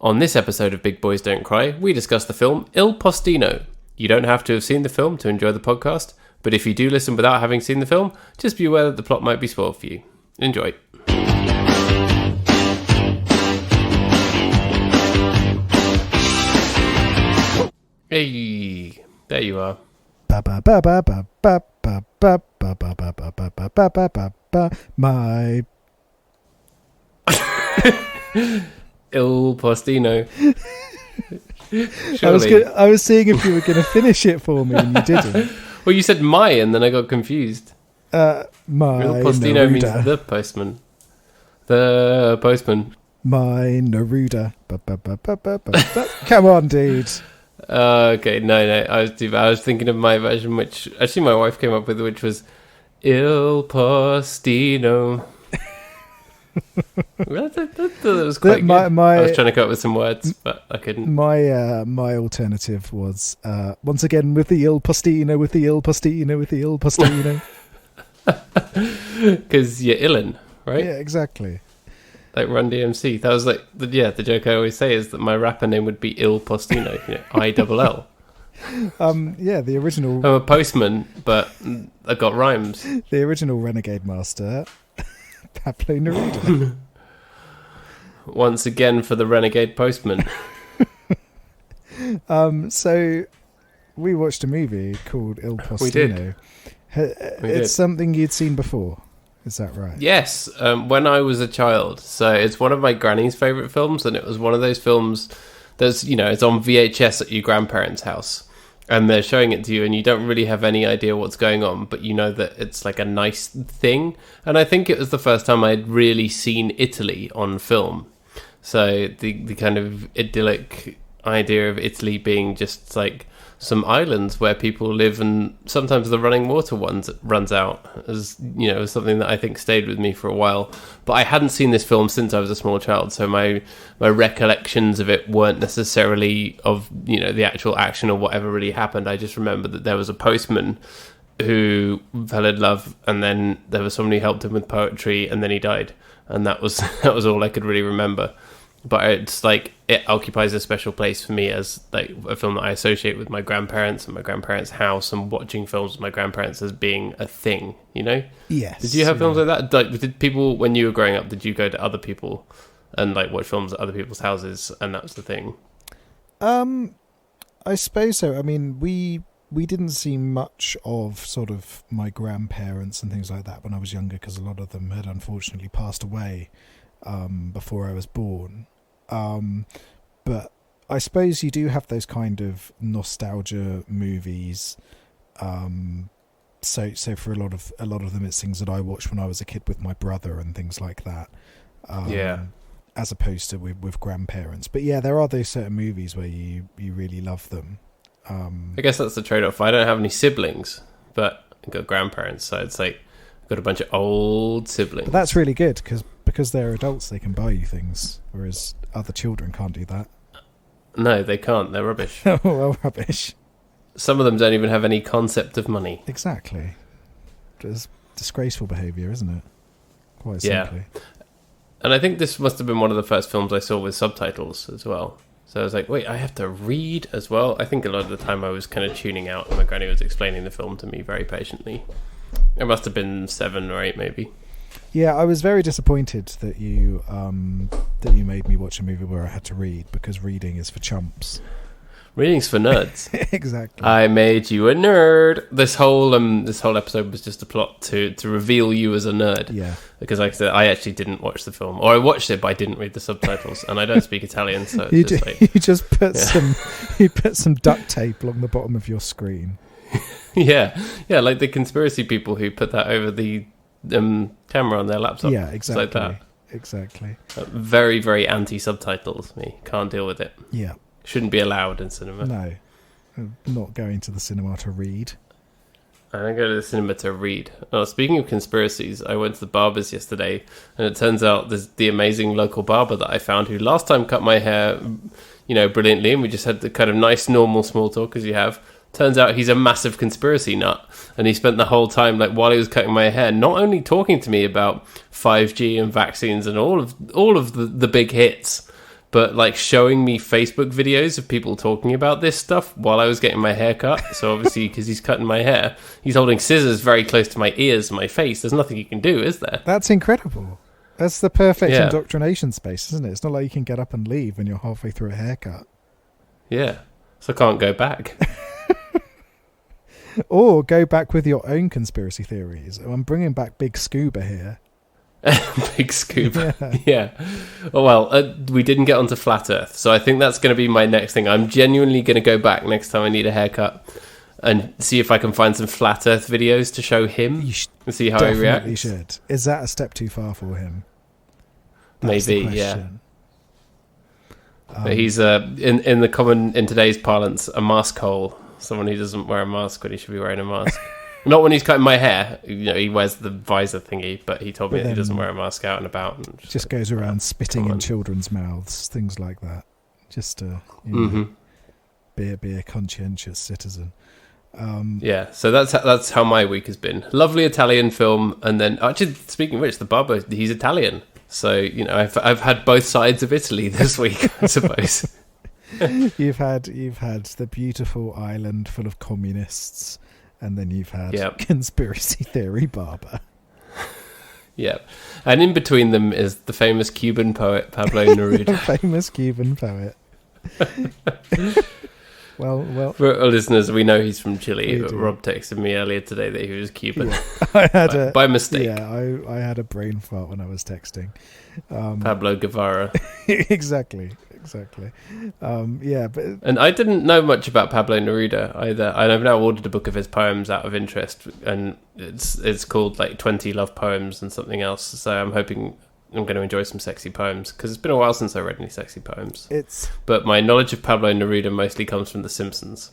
On this episode of Big Boys Don't Cry, we discuss the film Il Postino. You don't have to have seen the film to enjoy the podcast, but if you do listen without having seen the film, just be aware that the plot might be spoiled for you. Enjoy. Hey, there you are. My Il Postino. I was seeing if you were going to finish it for me, and you didn't. Well, you said my, and then I got confused. My Il Postino Neruda. means the postman. The postman. My Neruda. Come on, dude. Okay, no. I was thinking of my version, which actually my wife came up with, which was Il Postino. That was quite good. I was trying to come up with some words, but I couldn't. My alternative was once again with the Il Postino, with the Il Postino, with the Il Postino. Because you're illin, right? Yeah, exactly. Like Run DMC. That was like the joke I always say is that my rapper name would be Il Postino, ILL. Yeah, the original. I'm a postman, but I got rhymes. The original Renegade Master, Pablo Neruda. Once again for the Renegade Postman. So we watched a movie called Il Postino. We did. It's something you'd seen before. Is that right? Yes, when I was a child. So it's one of my granny's favourite films, and it was one of those films that's, it's on VHS at your grandparents' house, and they're showing it to you, and you don't really have any idea what's going on, but you know that it's like a nice thing. And I think it was the first time I'd really seen Italy on film. So the kind of idyllic idea of Italy being just like some islands where people live, and sometimes the running water runs out, as is something that I think stayed with me for a while. But I hadn't seen this film since I was a small child, so my recollections of it weren't necessarily of the actual action or whatever really happened. I just remember that there was a postman who fell in love, and then there was someone who helped him with poetry, and then he died, and that was all I could really remember. But it's like it occupies a special place for me as like a film that I associate with my grandparents and my grandparents' house, and watching films with my grandparents as being a thing, Yes. Did you have films like that? Like, did people, when you were growing up, did you go to other people and like watch films at other people's houses, and that was the thing? I suppose so. I mean, we didn't see much of sort of my grandparents and things like that when I was younger, because a lot of them had unfortunately passed away before I was born. But I suppose you do have those kind of nostalgia movies. So for a lot of them, it's things that I watched when I was a kid with my brother and things like that. As opposed to with grandparents. But yeah, there are those certain movies where you really love them. I guess that's the trade-off. I don't have any siblings, but I've got grandparents, so it's like I've got a bunch of old siblings. But that's really good because they're adults, they can buy you things, whereas other children can't do that. No, they can't. They're rubbish. Oh, well, rubbish. Some of them don't even have any concept of money. Exactly. It's disgraceful behaviour, isn't it? Quite simply. Yeah. And I think this must have been one of the first films I saw with subtitles as well. So I was like, wait, I have to read as well? I think a lot of the time I was kind of tuning out, and my granny was explaining the film to me very patiently. It must have been 7 or 8 maybe. Yeah, I was very disappointed that you made me watch a movie where I had to read, because reading is for chumps. Reading's for nerds. Exactly. I made you a nerd. This whole episode was just a plot to reveal you as a nerd. Yeah. Because like I said, I actually didn't watch the film, or I watched it, but I didn't read the subtitles, and I don't speak Italian, so it's you just put some duct tape along the bottom of your screen. Yeah, like the conspiracy people who put that over the camera on their laptop. Yeah, exactly. Like that. Exactly. Very, very anti-subtitles. Me can't deal with it. Yeah. Shouldn't be allowed in cinema. No, I'm not going to the cinema to read. I don't go to the cinema to read. Oh, speaking of conspiracies, I went to the barber's yesterday, and it turns out there's the amazing local barber that I found, who last time cut my hair, brilliantly, and we just had the kind of nice, normal small talk as you have. Turns out he's a massive conspiracy nut, and he spent the whole time, like while he was cutting my hair, not only talking to me about 5G and vaccines and all of the big hits, but like showing me Facebook videos of people talking about this stuff while I was getting my hair cut. So obviously, because he's cutting my hair, he's holding scissors very close to my ears and my face. There's nothing you can do, is there? That's incredible. That's the perfect indoctrination space, isn't it? It's not like you can get up and leave when you're halfway through a haircut. Yeah, so I can't go back. Or go back with your own conspiracy theories. I'm bringing back Big Scuba here. Big Scuba. Yeah. Oh, well, we didn't get onto Flat Earth, so I think that's going to be my next thing. I'm genuinely going to go back next time I need a haircut and see if I can find some Flat Earth videos to show him and see how he reacts. You should. Is that a step too far for him? Maybe, yeah. But he's in today's parlance, a mask hole. Someone who doesn't wear a mask when he should be wearing a mask. Not when he's cutting my hair. He wears the visor thingy, but he told me that he doesn't wear a mask out and about. And just goes around spitting in children's mouths, things like that. Just to be a conscientious citizen. Yeah, so that's how my week has been. Lovely Italian film, and then actually, speaking of which, the barber, he's Italian. So I've had both sides of Italy this week, I suppose. You've had the beautiful island full of communists. And then you've had conspiracy theory barber. Yeah. And in between them is the famous Cuban poet, Pablo Neruda. Famous Cuban poet. Well. For our listeners, we know he's from Chile. Rob texted me earlier today that he was Cuban. Yeah. I had by mistake. Yeah, I had a brain fart when I was texting. Pablo Guevara. Exactly. And I didn't know much about Pablo Neruda either. And I've now ordered a book of his poems out of interest, and it's called like 20 Love Poems and something else. So I'm hoping I'm going to enjoy some sexy poems, because it's been a while since I read any sexy poems. But my knowledge of Pablo Neruda mostly comes from The Simpsons.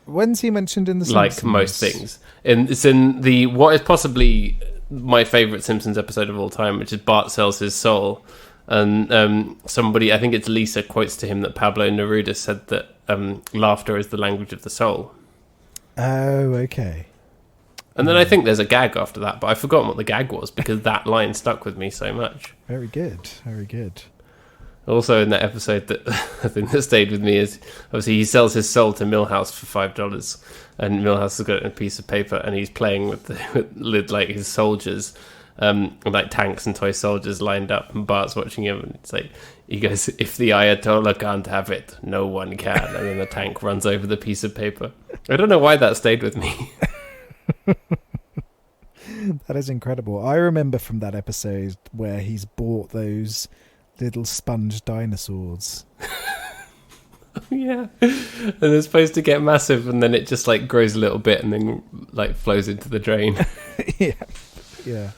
When's he mentioned in The Simpsons? Like most things. It's in the what is possibly my favourite Simpsons episode of all time, which is Bart Sells His Soul. And somebody, I think it's Lisa, quotes to him that Pablo Neruda said that laughter is the language of the soul. Oh, okay. And then I think there's a gag after that, but I've forgotten what the gag was because that line stuck with me so much. Very good. Also in that episode, that I think that stayed with me is obviously he sells his soul to Milhouse for $5, and Milhouse has got a piece of paper and he's playing with like his soldiers. Like tanks and toy soldiers lined up, and Bart's watching him, and it's like he goes, "If the Ayatollah can't have it, no one can." And then the tank runs over the piece of paper. I don't know why that stayed with me. That is incredible. I remember from that episode where he's bought those little sponge dinosaurs. Yeah, and they're supposed to get massive, and then it just like grows a little bit, and then like flows into the drain. Yeah.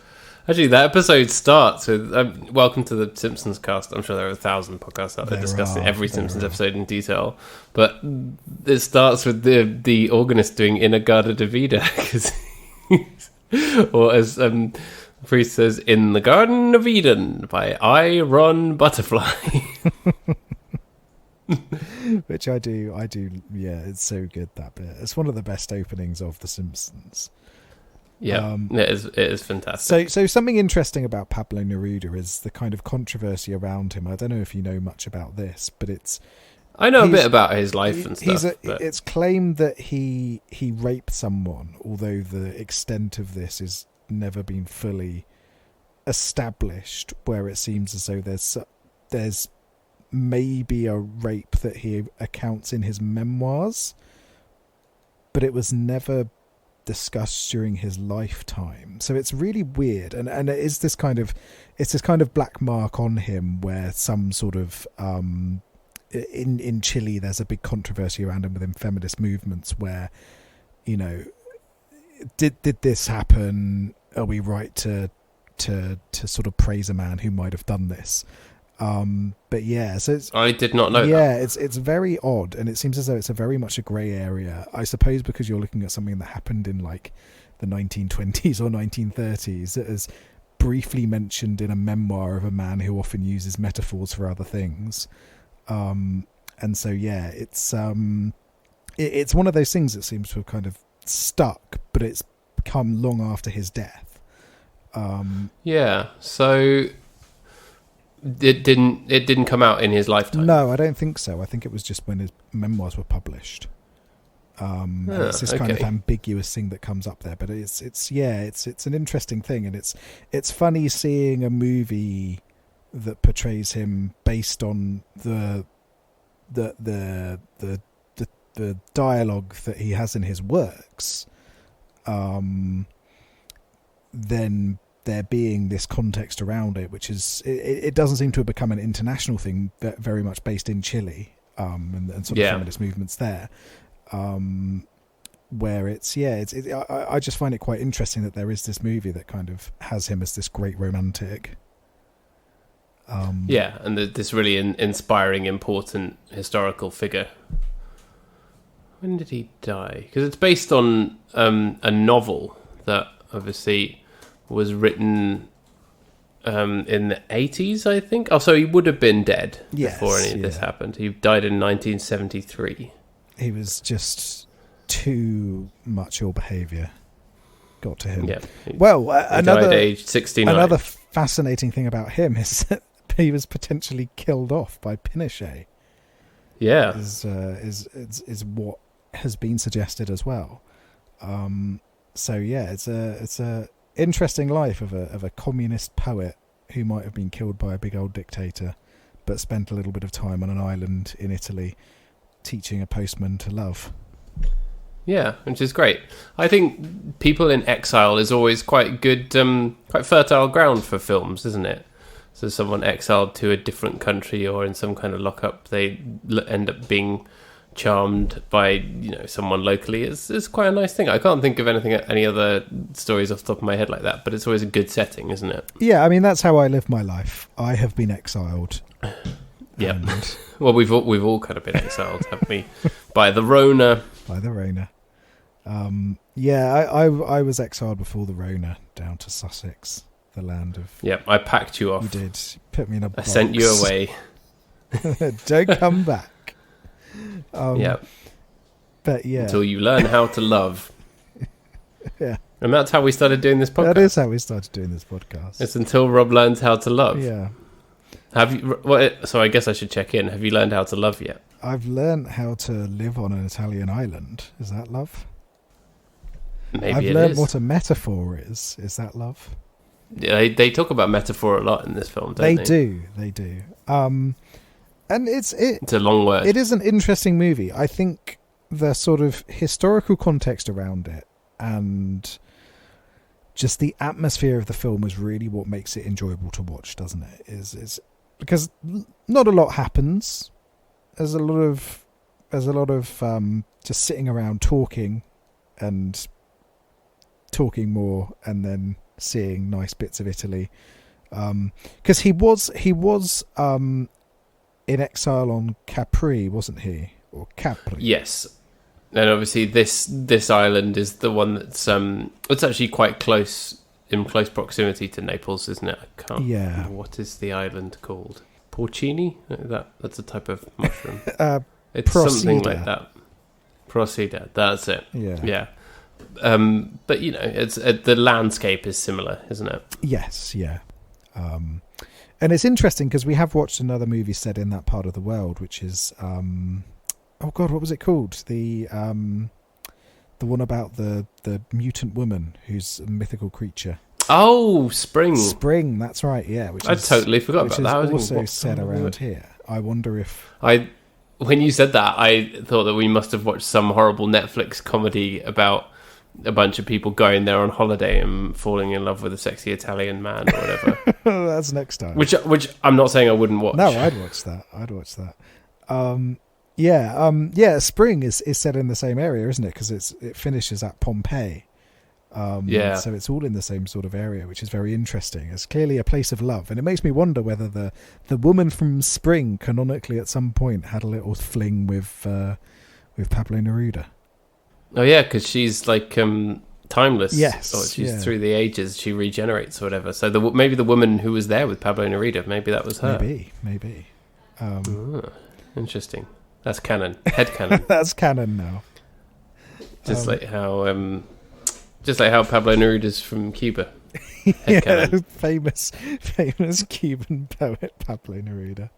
Actually, that episode starts with welcome to the Simpsons cast. I'm sure there are 1,000 podcasts out there discussing every Simpsons episode in detail. But it starts with the organist doing In-A-Gadda Da Vida. Or as Priest says, In the Garden of Eden by I. Ron Butterfly. Which I do. Yeah, it's so good, that bit. It's one of the best openings of The Simpsons. Yeah, it is fantastic. So something interesting about Pablo Neruda is the kind of controversy around him. I don't know if you know much about this, but I know a bit about his life and stuff. It's claimed that he raped someone, although the extent of this is never been fully established, where it seems as though there's maybe a rape that he accounts in his memoirs, but it was never discussed during his lifetime. So it's really weird, and it is this kind of black mark on him, where some sort of in Chile there's a big controversy around him within feminist movements, where did this happen? Are we right to sort of praise a man who might have done this? But yeah, so I did not know that. Yeah, it's very odd, and it seems as though it's a very much a grey area. I suppose because you're looking at something that happened in like the 1920s or 1930s that is briefly mentioned in a memoir of a man who often uses metaphors for other things. And so yeah, it's one of those things that seems to have kind of stuck, but it's come long after his death. Yeah, so it didn't come out in his lifetime. No, I don't think so. I think it was just when his memoirs were published. And it's this kind of ambiguous thing that comes up there, but it's an interesting thing, and it's funny seeing a movie that portrays him based on the dialogue that he has in his works. Then there being this context around it, which is it doesn't seem to have become an international thing, very much based in Chile, and sort of feminist movements there. Where I just find it quite interesting that there is this movie that kind of has him as this great romantic. And this really inspiring, important historical figure. When did he die? Because it's based on a novel that obviously was written in the 80s, I think. Oh, so he would have been dead before any of this happened. He died in 1973. He was just too much ill behaviour got to him. Yeah. He died at age 69. Another fascinating thing about him is that he was potentially killed off by Pinochet. Yeah, is what has been suggested as well. It's a interesting life of a communist poet who might have been killed by a big old dictator, but spent a little bit of time on an island in Italy teaching a postman to love. Yeah, which is great. I think people in exile is always quite good, quite fertile ground for films, isn't it? So someone exiled to a different country or in some kind of lockup, they end up being charmed by someone locally. It's quite a nice thing. I can't think of any other stories off the top of my head like that, but it's always a good setting, isn't it? Yeah, I mean that's how I live my life. I have been exiled. Yeah. Well, we've all kind of been exiled, haven't we? By the Rona. By the Rona. I was exiled before the Rona down to Sussex, the land of... Yep, I packed you off. You did. Put me in a box. I sent you away. Don't come back. But yeah. Until you learn how to love. Yeah. And that's how we started doing this podcast. That is how we started doing this podcast. It's until Rob learns how to love. Yeah. Have you? So I guess I should check in. Have you learned how to love yet? I've learned how to live on an Italian island. Is that love? Maybe I've learned what a metaphor is. Is that love? Yeah, they talk about metaphor a lot in this film, don't they? They do. And it's a long word. It is an interesting movie. I think the sort of historical context around it and just the atmosphere of the film is really what makes it enjoyable to watch, doesn't it? Is because not a lot happens. There's a lot of just sitting around talking more, and then seeing nice bits of Italy. Because he was in exile on Capri, wasn't he? Or Capri? Yes. And obviously this island is the one that's it's actually quite in close proximity to Naples, isn't it? I can't remember what is the island called? Porcini? That's a type of mushroom. It's something like that. Procida, that's it. Yeah. But it's the landscape is similar, isn't it? Yes, yeah. And it's interesting because we have watched another movie set in that part of the world, which is oh god, what was it called? The one about the mutant woman who's a mythical creature. Oh, Spring. Spring, that's right. Yeah, I totally forgot about that. Which is also set around here. I wonder if when you said that, I thought that we must have watched some horrible Netflix comedy about a bunch of people going there on holiday and falling in love with a sexy Italian man or whatever. That's next time. Which I'm not saying I wouldn't watch. No, I'd watch that. Spring is set in the same area, isn't it? Because it finishes at Pompeii. So it's all in the same sort of area, which is very interesting. It's clearly a place of love, and it makes me wonder whether the woman from Spring canonically at some point had a little fling with Pablo Neruda. Oh yeah, because she's like timeless. Yes, or she's through the ages. She regenerates or whatever. So maybe the woman who was there with Pablo Neruda, maybe that was her. Maybe. Interesting. That's canon. Head canon. That's canon now. Just like how Pablo Neruda's from Cuba. Headcanon. famous Cuban poet Pablo Neruda.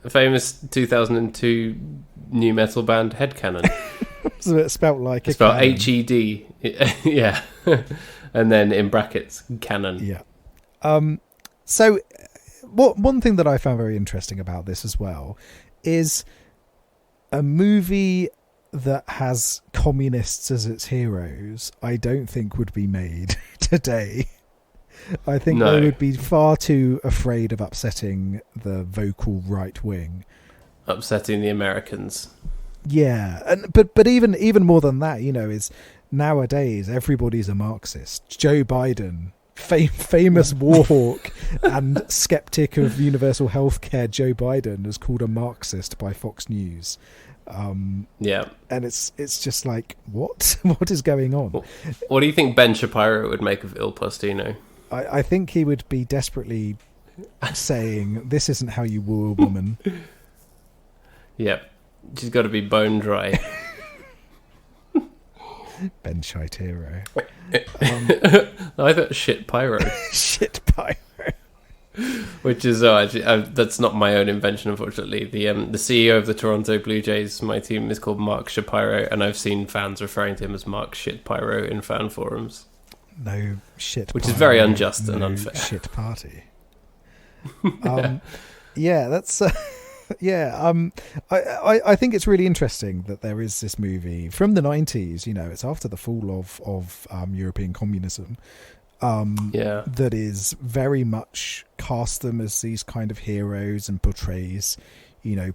Famous 2002 new metal band Headcanon. So it's spelt like it's spelled H-E-D. Yeah. And then in brackets, canon. Yeah. So one thing that I found very interesting about this as well is a movie that has communists as its heroes, I don't think would be made today. I think they would be far too afraid of upsetting the vocal right wing. Upsetting the Americans. Yeah, but even more than that, is nowadays everybody's a Marxist. Joe Biden, famous war hawk and skeptic of universal healthcare, Joe Biden is called a Marxist by Fox News. And it's just like, what is going on? What do you think Ben Shapiro would make of Il Postino? I think he would be desperately saying, this isn't how you woo a woman. Yep, she's got to be bone dry. Ben Shapiro. I thought shit pyro. Shit pyro. Which is that's not my own invention, unfortunately. The CEO of the Toronto Blue Jays, my team, is called Mark Shapiro, and I've seen fans referring to him as Mark Shit Pyro in fan forums. No shit, which is very unjust and unfair. Shit party. Yeah, that's I think it's really interesting that there is this movie from the 90s. It's after the fall of European communism. That is very much cast them as these kind of heroes and portrays,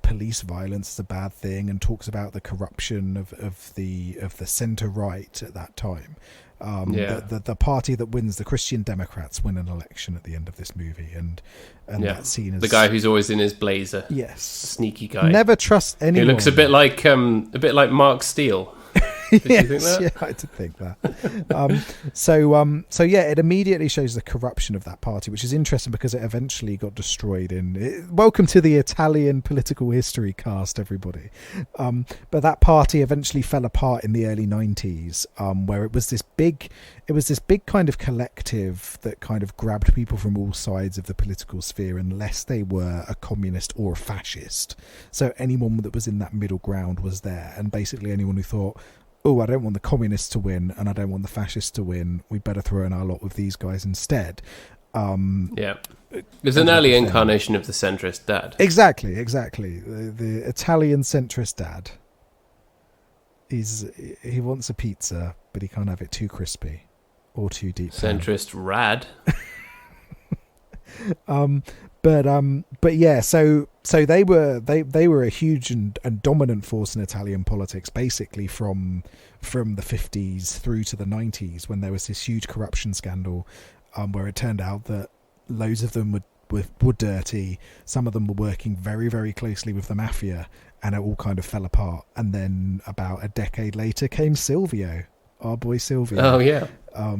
police violence as a bad thing, and talks about the corruption of the centre right at that time. The party that wins, the Christian Democrats, win an election at the end of this movie, and that's seen as the guy who's always in his blazer. Yes, sneaky guy. Never trust anyone. He looks a bit like Mark Steele. Did you think that? Yeah, I did think that. So it immediately shows the corruption of that party, which is interesting because it eventually got destroyed welcome to the Italian political history cast, everybody. But that party eventually fell apart in the early 90s, where it was this big kind of collective that kind of grabbed people from all sides of the political sphere, unless they were a communist or a fascist. So anyone that was in that middle ground was there, and basically anyone who thought, I don't want the communists to win and I don't want the fascists to win, we better throw in our lot with these guys instead. There's an early incarnation of the centrist dad. Exactly. The Italian centrist dad. He wants a pizza, but he can't have it too crispy or too deep. Centrist rad. But yeah, so they were a huge and dominant force in Italian politics, basically from the 50s through to the 90s, when there was this huge corruption scandal, where it turned out that loads of them were dirty. Some of them were working very, very closely with the mafia, and it all kind of fell apart. And then about a decade later came Silvio, our boy Silvio. Oh yeah. Oh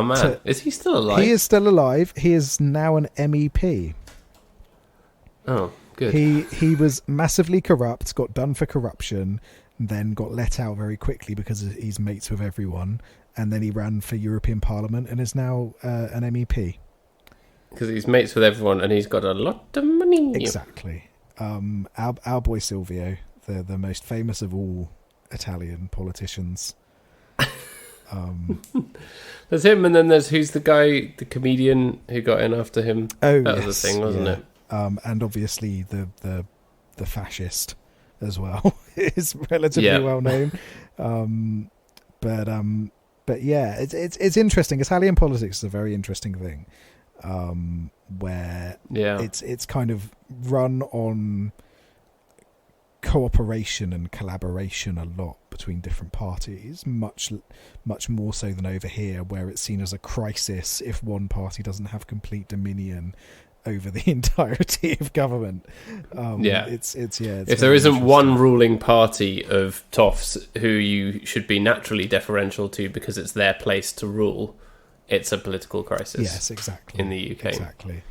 man, is he still alive? He is still alive. He is now an MEP. Oh, good. He was massively corrupt, got done for corruption, then got let out very quickly because he's mates with everyone, and then he ran for European Parliament and is now an MEP. Because he's mates with everyone and he's got a lot of money. Exactly. Our boy Silvio, the most famous of all Italian politicians. There's him, and then there's who's the guy, the comedian who got in after him. That was the thing, wasn't it? And obviously the fascist as well is relatively well known. But yeah, it's interesting. Italian politics is a very interesting thing, where it's kind of run on cooperation and collaboration a lot between different parties, much more so than over here, where it's seen as a crisis if one party doesn't have complete dominion over the entirety of government. It's if there isn't one ruling party of toffs who you should be naturally deferential to because it's their place to rule, it's a political crisis. Yes, exactly. In the UK, exactly.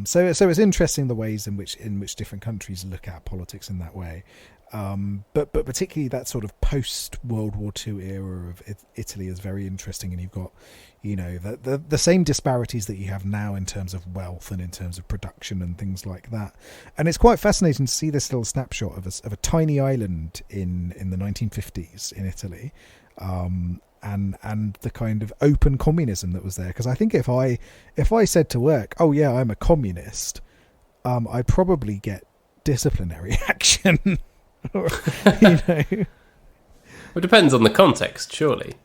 So it's interesting the ways in which different countries look at politics in that way. But particularly that sort of post World War II era of Italy is very interesting, and you've got, the same disparities that you have now in terms of wealth and in terms of production and things like that. And it's quite fascinating to see this little snapshot of a tiny island in the 1950s in Italy, and the kind of open communism that was there. Because I think if I said to work, "Oh yeah, I'm a communist," I'd probably get disciplinary action. Well, it depends on the context, surely.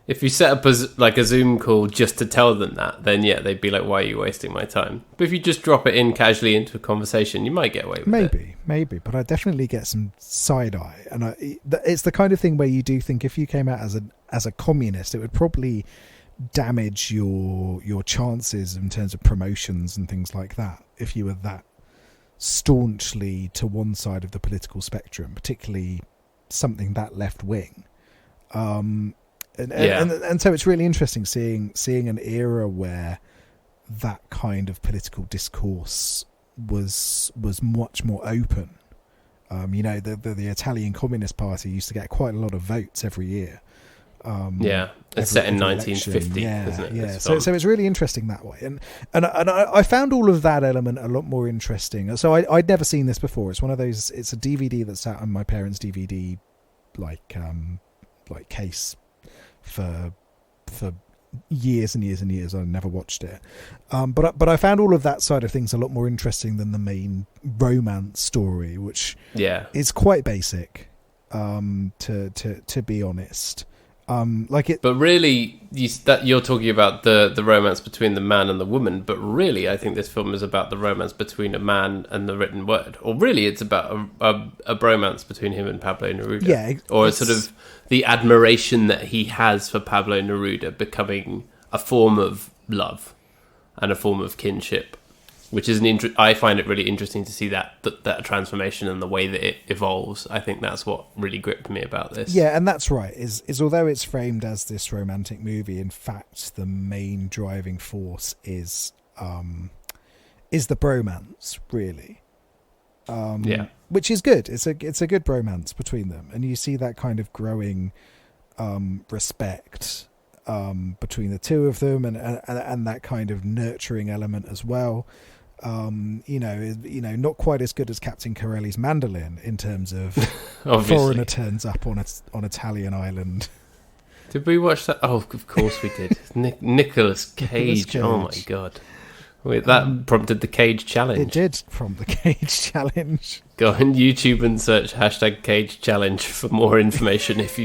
If you set up a Zoom call just to tell them that, then yeah, they'd be like, "Why are you wasting my time?" But if you just drop it in casually into a conversation, you might get away with it. Maybe, but I definitely get some side eye, and it's the kind of thing where you do think if you came out as a communist, it would probably damage your chances in terms of promotions and things like that. If you were that staunchly to one side of the political spectrum, particularly something that left wing, and so it's really interesting seeing an era where that kind of political discourse was much more open. The Italian Communist Party used to get quite a lot of votes every year. It's set in 1950, isn't it? Yeah. So it's really interesting that way, and I found all of that element a lot more interesting. So I'd never seen this before. It's one of those. It's a DVD that sat on my parents' DVD like case for years and years and years. I never watched it, but I found all of that side of things a lot more interesting than the main romance story, which is quite basic, to be honest. But really, you're talking about the romance between the man and the woman. But really, I think this film is about the romance between a man and the written word. Or really, it's about a bromance between him and Pablo Neruda. Yeah, or sort of the admiration that he has for Pablo Neruda becoming a form of love and a form of kinship, which is I find it really interesting to see that transformation and the way that it evolves. I think that's what really gripped me about this. Yeah, and that's right. Is although it's framed as this romantic movie, in fact, the main driving force is the bromance, really. Which is good. It's a good bromance between them, and you see that kind of growing respect between the two of them, and that kind of nurturing element as well. Not quite as good as Captain Corelli's mandolin in terms of foreigner turns up on Italian island. Did we watch that? Oh, of course we did. Nicolas Cage. Oh my god. Wait, that prompted the Cage Challenge. It did prompt the Cage Challenge. Go on YouTube and search #Cage Challenge for more information if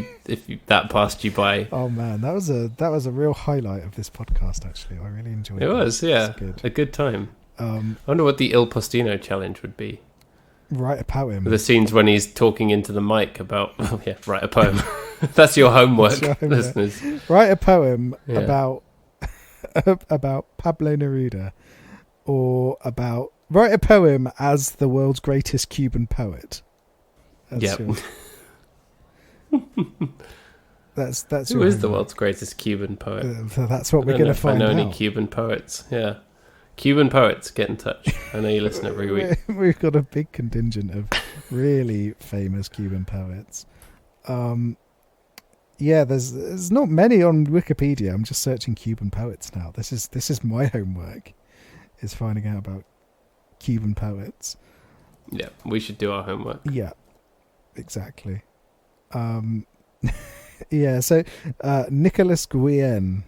that passed you by. Oh man, that was a real highlight of this podcast. Actually, I really enjoyed it. It was, yeah, a good time. I wonder what the Il Postino challenge would be. Write a poem. The scenes when he's talking into the mic about, write a poem. That's your homework, listeners. Write a poem about Pablo Neruda, or write a poem as the world's greatest Cuban poet. That's Who is the world's greatest Cuban poet? That's what we're going to find out. I know any Cuban poets. Yeah. Cuban poets, get in touch. I know you listen every week. We've got a big contingent of really famous Cuban poets. There's not many on Wikipedia. I'm just searching Cuban poets now. This is my homework, is finding out about Cuban poets. Yeah, we should do our homework. Yeah, exactly. So Nicolas Guillen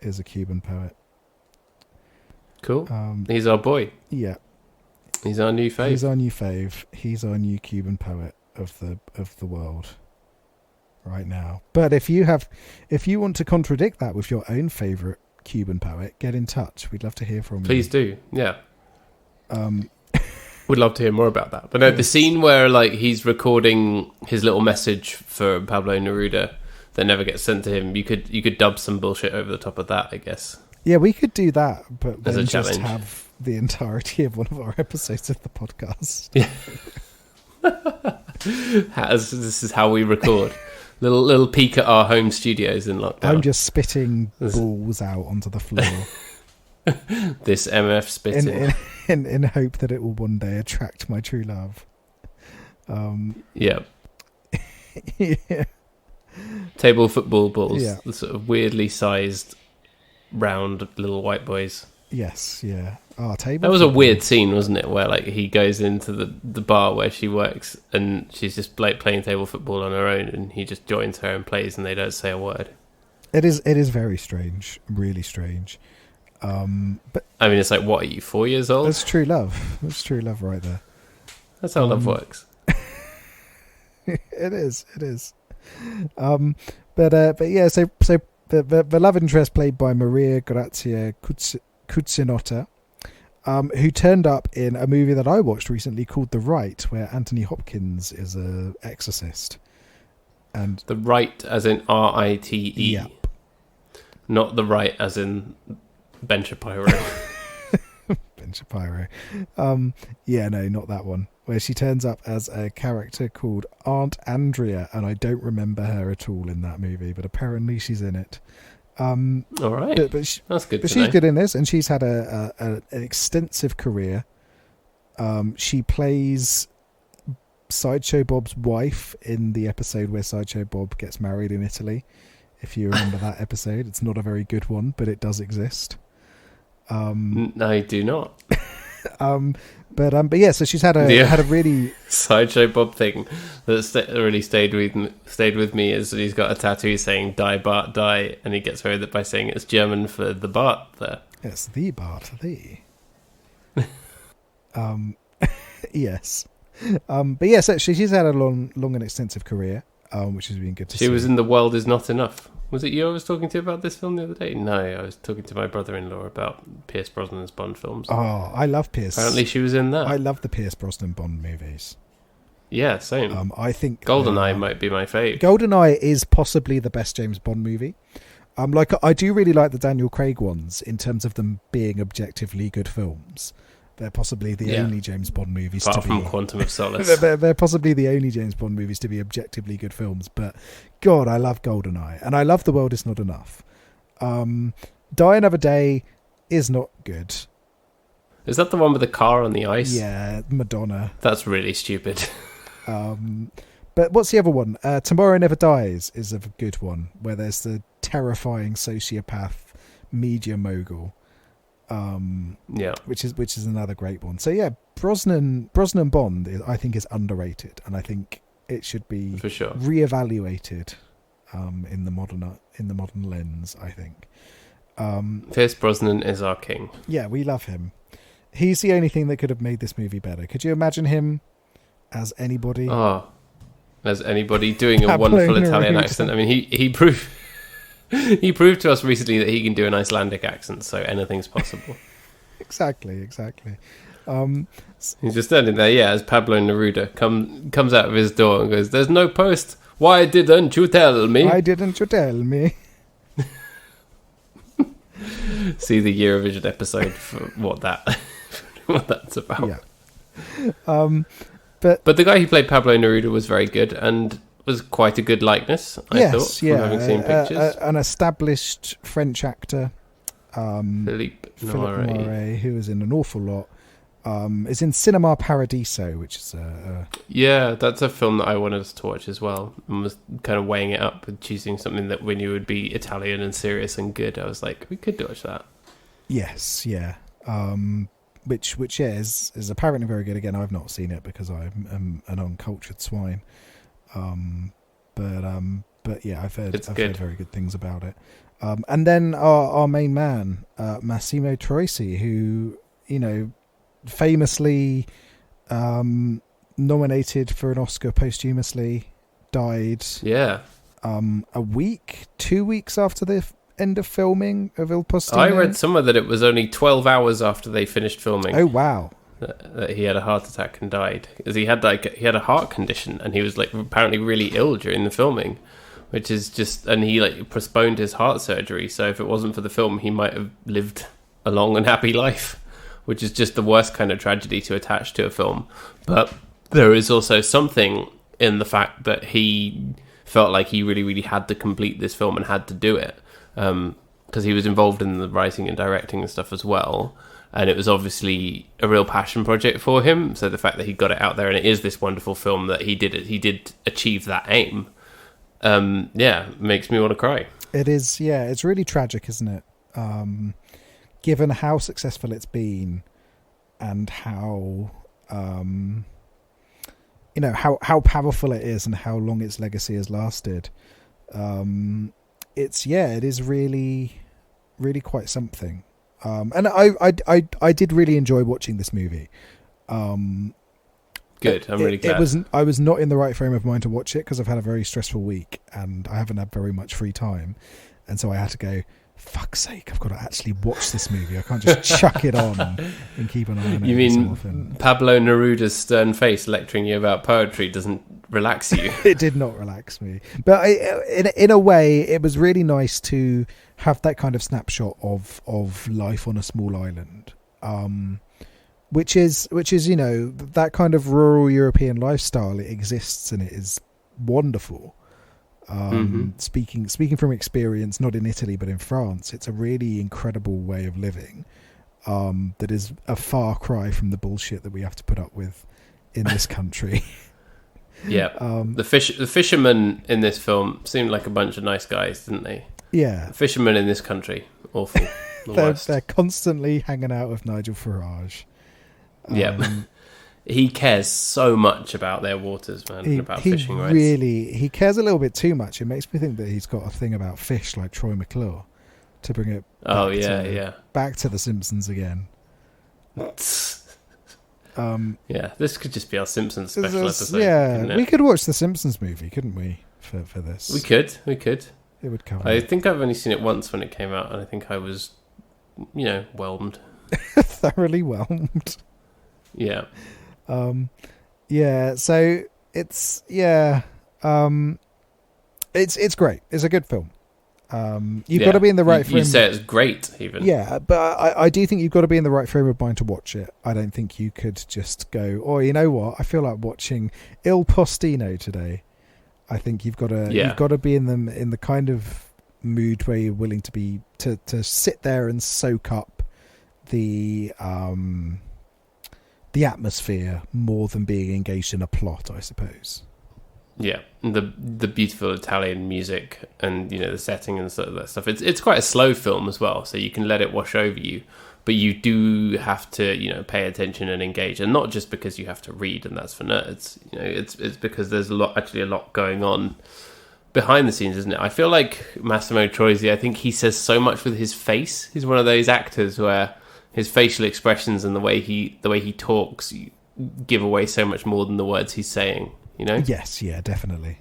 is a Cuban poet. Cool. He's our boy. Yeah. He's our new fave. He's our new Cuban poet of the world right now. But if you want to contradict that with your own favourite Cuban poet, get in touch. We'd love to hear from you. Please do. Yeah. Would love to hear more about that. But no, the scene where he's recording his little message for Pablo Neruda that never gets sent to him, you could dub some bullshit over the top of that, I guess. Yeah, we could do that, but then just have the entirety of one of our episodes of the podcast. Yeah. This is how we record. Little peek at our home studios in lockdown. I'm just spitting balls out onto the floor. This MF spitting. In hope that it will one day attract my true love. Yeah. Yeah. Table football balls. Yeah. The sort of weirdly sized, round little white boys. Yes, yeah. Oh, table. That was a football. weird scene, wasn't it? Where like he goes into the bar where she works, and she's just like playing table football on her own, and he just joins her and plays, and they don't say a word. It is very strange, really strange. But I mean, it's like, what are you, 4 years old? that's true love. That's true love right there. That's how love works. It is. But yeah. So the love interest played by Maria Grazia Cucinotta, who turned up in a movie that I watched recently called The Rite, where Anthony Hopkins is a exorcist. And The right as in RITE. Yep. Not the right as in Ben Shapiro. Ben Shapiro. Yeah, no, not that one. Where she turns up as a character called Aunt Andrea, and I don't remember her at all in that movie, but apparently she's in it. All right, but that's good. But she's good in this, and she's had an extensive career. She plays Sideshow Bob's wife in the episode where Sideshow Bob gets married in Italy. If you remember that episode, it's not a very good one, but it does exist. I do not. But yeah, so she's had a really Sideshow Bob thing that really stayed with me is that he's got a tattoo saying "Die Bart Die," and he gets away with it by saying it's German for the Bart there. Yes, the Bart, the. Yes. But yeah, so she's had a long and extensive career, which has been good to see. She was in The World Is Not Enough. Was it you I was talking to about this film the other day? No, I was talking to my brother-in-law about Pierce Brosnan's Bond films. Oh, I love Pierce. Apparently she was in that. I love the Pierce Brosnan Bond movies. Yeah, same. I think GoldenEye might be my favourite. GoldenEye is possibly the best James Bond movie. Like I do really like the Daniel Craig ones in terms of them being objectively good films. They're possibly the only James Bond movies apart to be... from Quantum of Solace. they're possibly the only James Bond movies to be objectively good films. But, God, I love GoldenEye. And I love The World Is Not Enough. Die Another Day is not good. Is that the one with the car on the ice? Yeah, Madonna. That's really stupid. But what's the other one? Tomorrow Never Dies is a good one, where there's the terrifying sociopath media mogul. Yeah, which is another great one. So yeah, Brosnan Bond I think is underrated, and I think it should be for sure reevaluated in the modern lens. I think Pierce Brosnan is our king. Yeah, we love him. He's the only thing that could have made this movie better. Could you imagine him as anybody? As anybody doing a Pablo wonderful Neruda. Italian accent. I mean, he proved. He proved to us recently that he can do an Icelandic accent, so anything's possible. Exactly. He's just standing there, as Pablo Neruda comes out of his door and goes, "There's no post. Why didn't you tell me? Why didn't you tell me?" See the Eurovision episode for what that's about. Yeah. But the guy who played Pablo Neruda was very good and was quite a good likeness, I thought, from having seen pictures. An established French actor, Philippe Noiret, who is in an awful lot, is in Cinema Paradiso, which is that's a film that I wanted us to watch as well, and was kind of weighing it up and choosing something that we knew would be Italian and serious and good. I was like, we could watch that. Yes, yeah. Which is apparently very good. Again, I've not seen it because I'm an uncultured swine. But yeah, I've heard very good things about it. And then our main man, Massimo Troisi, who, famously nominated for an Oscar posthumously, died. Yeah. 2 weeks after the end of filming of Il Postino. I read somewhere that it was only 12 hours after they finished filming. Oh wow. That he had a heart attack and died, because he had a heart condition, and he was apparently really ill during the filming, which is just, and he postponed his heart surgery. So if it wasn't for the film, he might have lived a long and happy life, which is just the worst kind of tragedy to attach to a film. But there is also something in the fact that he felt like he really, really had to complete this film and had to do it. because he was involved in the writing and directing and stuff as well. And it was obviously a real passion project for him. So the fact that he got it out there and it is this wonderful film that he did achieve that aim. Makes me want to cry. It is, yeah. It's really tragic, isn't it? Given how successful it's been and how how powerful it is and how long its legacy has lasted. It is really, really quite something. And I did really enjoy watching this movie. Good. I'm really glad. I was not in the right frame of mind to watch it because I've had a very stressful week and I haven't had very much free time, and so I had to go, fuck's sake, I've got to actually watch this movie. I can't just chuck it on and keep an eye on it. You mean Pablo Neruda's stern face lecturing you about poetry doesn't relax you? It did not relax me, but in a way it was really nice to have that kind of snapshot of life on a small island, which is that kind of rural European lifestyle. It exists and it is wonderful. Speaking from experience, not in Italy but in France, it's a really incredible way of living that is a far cry from the bullshit that we have to put up with in this country. Yeah. The fishermen in this film seemed like a bunch of nice guys, didn't they? Yeah. The fishermen in this country, awful. They're constantly hanging out with Nigel Farage. Yeah. He cares so much about their waters, man, and about fishing rights. He cares a little bit too much. It makes me think that he's got a thing about fish like Troy McClure, to bring it back to The Simpsons again. This could just be our Simpsons special episode. Yeah, we could watch the Simpsons movie, couldn't we, for this? We could. It would cover I think I've only seen it once when it came out, and I think I was, whelmed. Thoroughly whelmed. Yeah. So it's it's great. It's a good film. You've got to be in the right frame. You say it's great, even. Yeah, but I do think you've got to be in the right frame of mind to watch it. I don't think you could just go, oh, you know what? I feel like watching Il Postino today. I think you've got to be in the kind of mood where you're willing to be to sit there and soak up the atmosphere more than being engaged in a plot, I suppose. Yeah, the beautiful Italian music and the setting and sort of that stuff. It's quite a slow film as well, so you can let it wash over you, but you do have to pay attention and engage, and not just because you have to read and that's for nerds. It's because there's a lot going on behind the scenes, isn't it? I feel like Massimo Troisi, I think he says so much with his face. He's one of those actors where his facial expressions and the way he talks give away so much more than the words he's saying. Yes, yeah, definitely.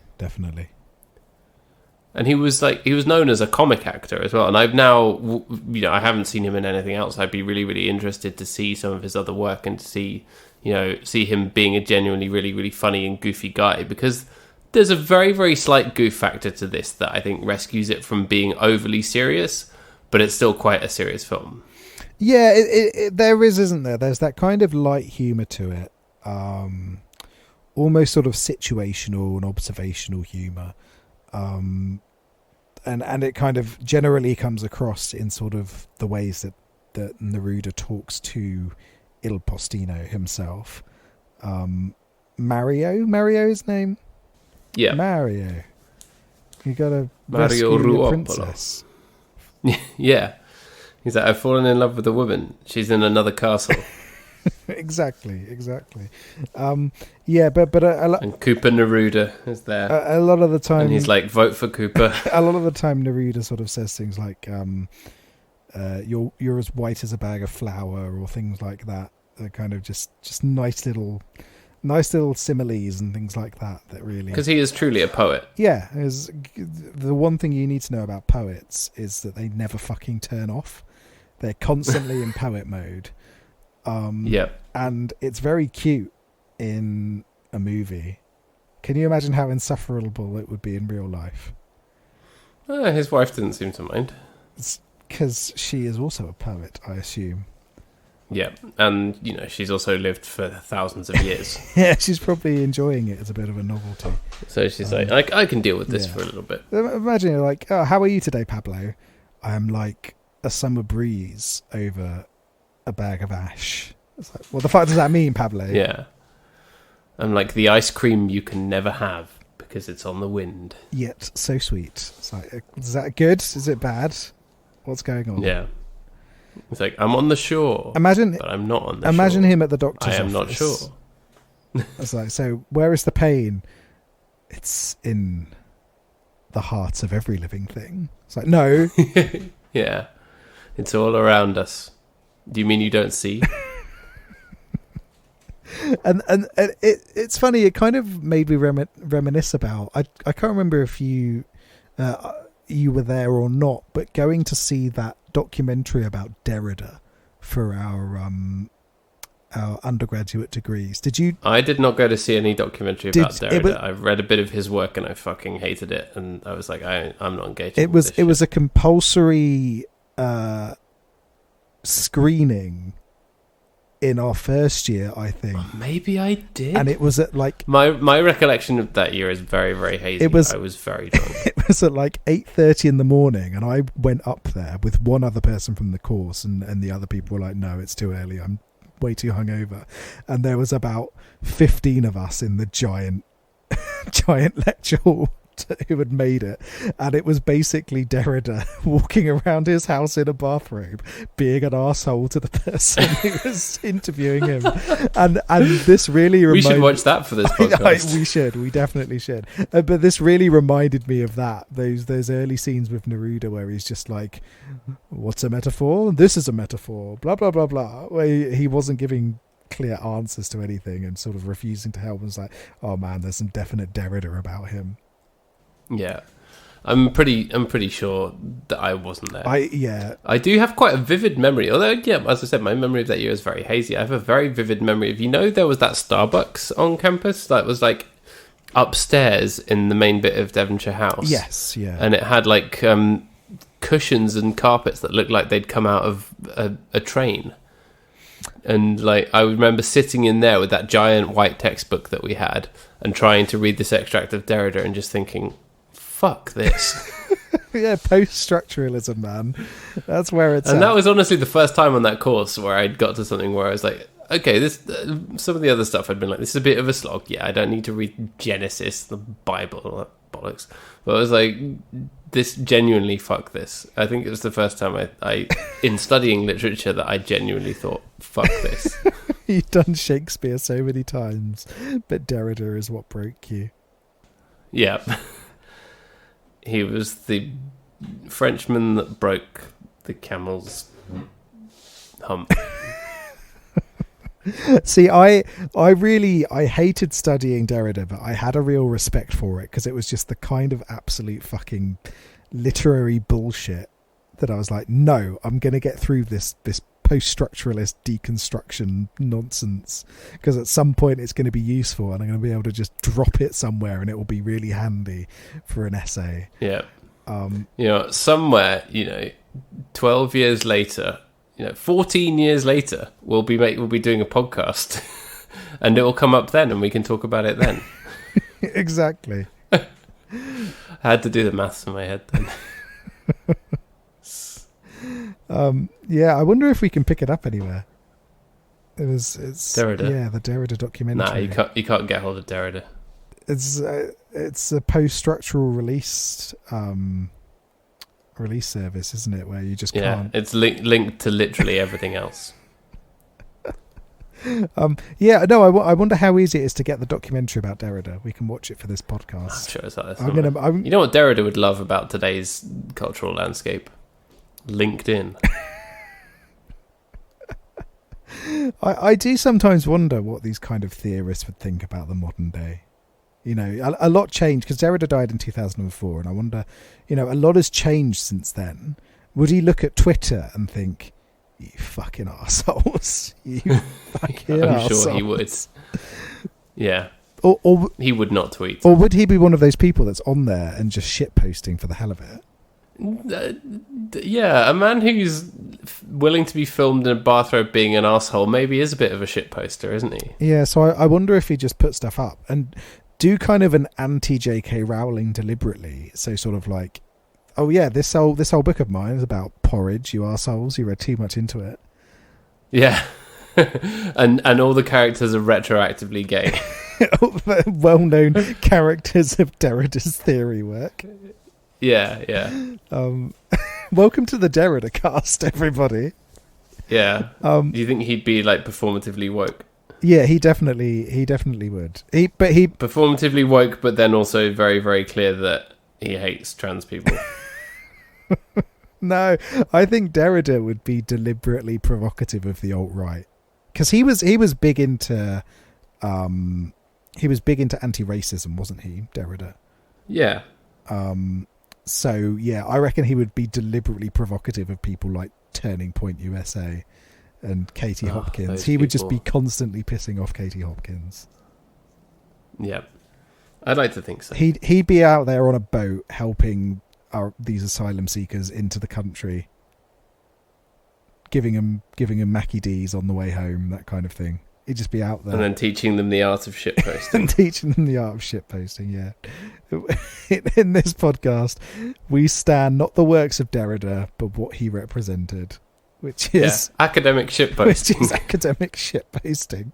And he was known as a comic actor as well. And I've now, I haven't seen him in anything else. I'd be really, really interested to see some of his other work and to see him being a genuinely really, really funny and goofy guy, because there's a very, very slight goof factor to this that I think rescues it from being overly serious, but it's still quite a serious film. Yeah, there is, isn't there? There's that kind of light humour to it. Almost sort of situational and observational humour. And it kind of generally comes across in sort of the ways that Neruda talks to Il Postino himself. Mario, his name? Yeah. Mario. You gotta Mario rescue your Ruopolo. princess. Yeah. He's like, I've fallen in love with a woman. She's in another castle. Exactly. But and Cooper Neruda is there. A lot of the time, and he's like, vote for Cooper. A lot of the time, Neruda sort of says things like, "You're as white as a bag of flour," or things like that. They're kind of just nice little similes and things like that. That really, because he is truly a poet. Yeah, the one thing you need to know about poets is that they never fucking turn off. They're constantly in poet mode. And it's very cute in a movie. Can you imagine how insufferable it would be in real life? His wife didn't seem to mind. It's because she is also a poet, I assume. Yeah, and she's also lived for thousands of years. Yeah, she's probably enjoying it as a bit of a novelty. So she's like, I can deal with this for a little bit. Imagine you're like, oh, how are you today, Pablo? I am like a summer breeze over a bag of ash. It's like, what the fuck does that mean, Pablo? Yeah. I'm like the ice cream you can never have because it's on the wind. Yet so sweet. It's like, is that good? Is it bad? What's going on? Yeah. It's like, I'm on the shore, but I'm not on the shore. Imagine him at the doctor's office. I am not sure. It's like, so where is the pain? It's in the heart of every living thing. It's like, no. Yeah. It's all around us. Do you mean you don't see? and it's funny, it kind of made me reminisce about, I can't remember if you were there or not, but going to see that documentary about Derrida for our undergraduate degrees. Did you? I did not go to see any documentary about Derrida. I've read a bit of his work and I fucking hated it, and I was like, I'm not engaging. It was a compulsory screening in our first year, I think. Oh, maybe I did. And it was at like... My recollection of that year is very, very hazy. I was very drunk. It was at like 8:30 in the morning, and I went up there with one other person from the course, and the other people were like, no, it's too early, I'm way too hungover. And there was about 15 of us in the giant lecture hall who had made it, and it was basically Derrida walking around his house in a bathrobe being an arsehole to the person who was interviewing him, and this really we should watch that for this podcast. We definitely should, but this really reminded me of those early scenes with Neruda where he's just like, what's a metaphor? This is a metaphor, blah blah blah blah, where he wasn't giving clear answers to anything and sort of refusing to help, and was like, oh man, there's some definite Derrida about him. Yeah, I'm pretty sure that I wasn't there. I do have quite a vivid memory. Although, yeah, as I said, my memory of that year is very hazy. I have a very vivid memory of, there was that Starbucks on campus that was like upstairs in the main bit of Devonshire House. Yes, yeah. And it had like cushions and carpets that looked like they'd come out of a train. And like I remember sitting in there with that giant white textbook that we had and trying to read this extract of Derrida and just thinking, fuck this. Yeah, post-structuralism, man. That's where it's and at. That was honestly the first time on that course where I'd got to something where I was like, okay, this some of the other stuff I'd been like, this is a bit of a slog. Yeah, I don't need to read Genesis, the Bible, all that bollocks. But I was like, this genuinely, fuck this. I think it was the first time I in studying literature that I genuinely thought, fuck this. You've done Shakespeare so many times, but Derrida is what broke you. Yeah. He was the Frenchman that broke the camel's hump. See, I hated studying Derrida, but I had a real respect for it because it was just the kind of absolute fucking literary bullshit that I was like, no, I'm going to get through this post-structuralist deconstruction nonsense, because at some point it's going to be useful and I'm going to be able to just drop it somewhere and it will be really handy for an essay. Yeah. Somewhere, 12 years later, 14 years later, we'll be doing a podcast and it will come up then and we can talk about it then. Exactly. I had to do the maths in my head then. Yeah, I wonder if we can pick it up anywhere. It's Derrida. Yeah, the Derrida documentary. Nah, you can't get hold of Derrida. It's a post-structural release service, isn't it? Where you just can't. It's linked to literally everything else. Yeah, no, I wonder how easy it is to get the documentary about Derrida. We can watch it for this podcast. I'm sure it's like this. You know what Derrida would love about today's cultural landscape? LinkedIn. I do sometimes wonder what these kind of theorists would think about the modern day. A lot changed because Derrida died in 2004, and I wonder, a lot has changed since then. Would he look at Twitter and think, you fucking arseholes? You fucking I'm arseholes. Sure he would. Yeah. Or he would not tweet. Or would he be one of those people that's on there and just shit posting for the hell of it? Yeah, a man who's willing to be filmed in a bathrobe being an arsehole maybe is a bit of a shit poster, isn't he? Yeah, so I wonder if he just put stuff up and do kind of an anti-J.K. Rowling deliberately. So sort of like, Oh yeah, this whole book of mine is about porridge. You arseholes, you read too much into it. Yeah. and all the characters are retroactively gay. Well-known characters of Derrida's theory work. Yeah. Welcome to the Derrida cast, everybody. Yeah. Do you think he'd be like performatively woke? Yeah, he definitely would. He Performatively woke, but then also very, very clear that he hates trans people. No, I think Derrida would be deliberately provocative of the alt-right, because he was big into anti-racism, wasn't he, Derrida? Yeah. So yeah, I reckon he would be deliberately provocative of people like Turning Point USA and Katie Hopkins. He would just be constantly pissing off Katie Hopkins. Yeah, I'd like to think so. He'd be out there on a boat helping these asylum seekers into the country, giving them Mackie D's on the way home, that kind of thing. He'd just be out there. And then teaching them the art of shitposting. And teaching them the art of shitposting, yeah. In this podcast, we stand not the works of Derrida, but what he represented, which is... academic shitposting. Which is academic shitposting.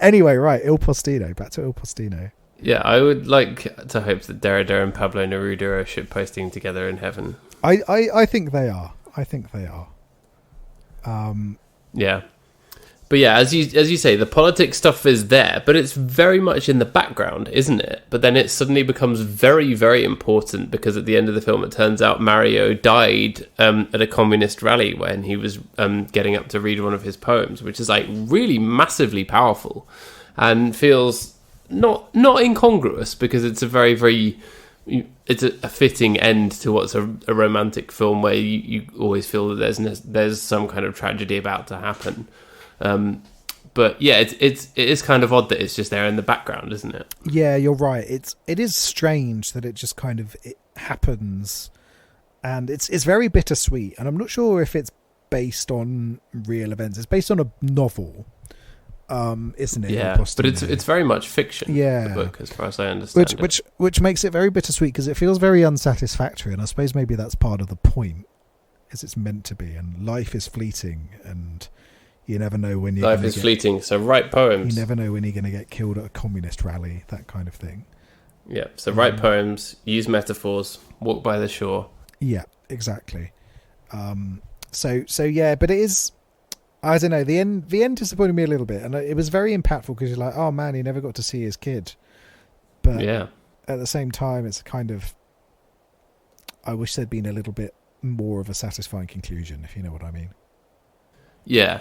Anyway, right, Il Postino. Back to Il Postino. Yeah, I would like to hope that Derrida and Pablo Neruda are shitposting together in heaven. I think they are. Yeah. But yeah, as you say, the politics stuff is there, but it's very much in the background, isn't it? But then it suddenly becomes very, very important, because at the end of the film, it turns out Mario died at a communist rally when he was getting up to read one of his poems, which is like really massively powerful and feels not incongruous, because it's a very, very... It's a fitting end to what's a romantic film where you always feel that there's some kind of tragedy about to happen. But yeah, it is kind of odd that it's just there in the background, isn't it? Yeah, you're right. It is strange that it just kind of it happens, and it's very bittersweet. And I'm not sure if it's based on real events. It's based on a novel, isn't it? Yeah, but it's very much fiction. Yeah, the book, as far as I understand, which makes it very bittersweet, because it feels very unsatisfactory. And I suppose maybe that's part of the point, as it's meant to be. And life is fleeting, and you never know when you're... Life is fleeting, so write poems. You never know when you're going to get killed at a communist rally, that kind of thing. Yeah, so write poems, use metaphors, walk by the shore. Yeah, exactly. So yeah, but it is... I don't know, the end disappointed me a little bit, and it was very impactful, because you're like, oh man, he never got to see his kid. But yeah, at the same time, it's a kind of... I wish there'd been a little bit more of a satisfying conclusion, if you know what I mean. Yeah.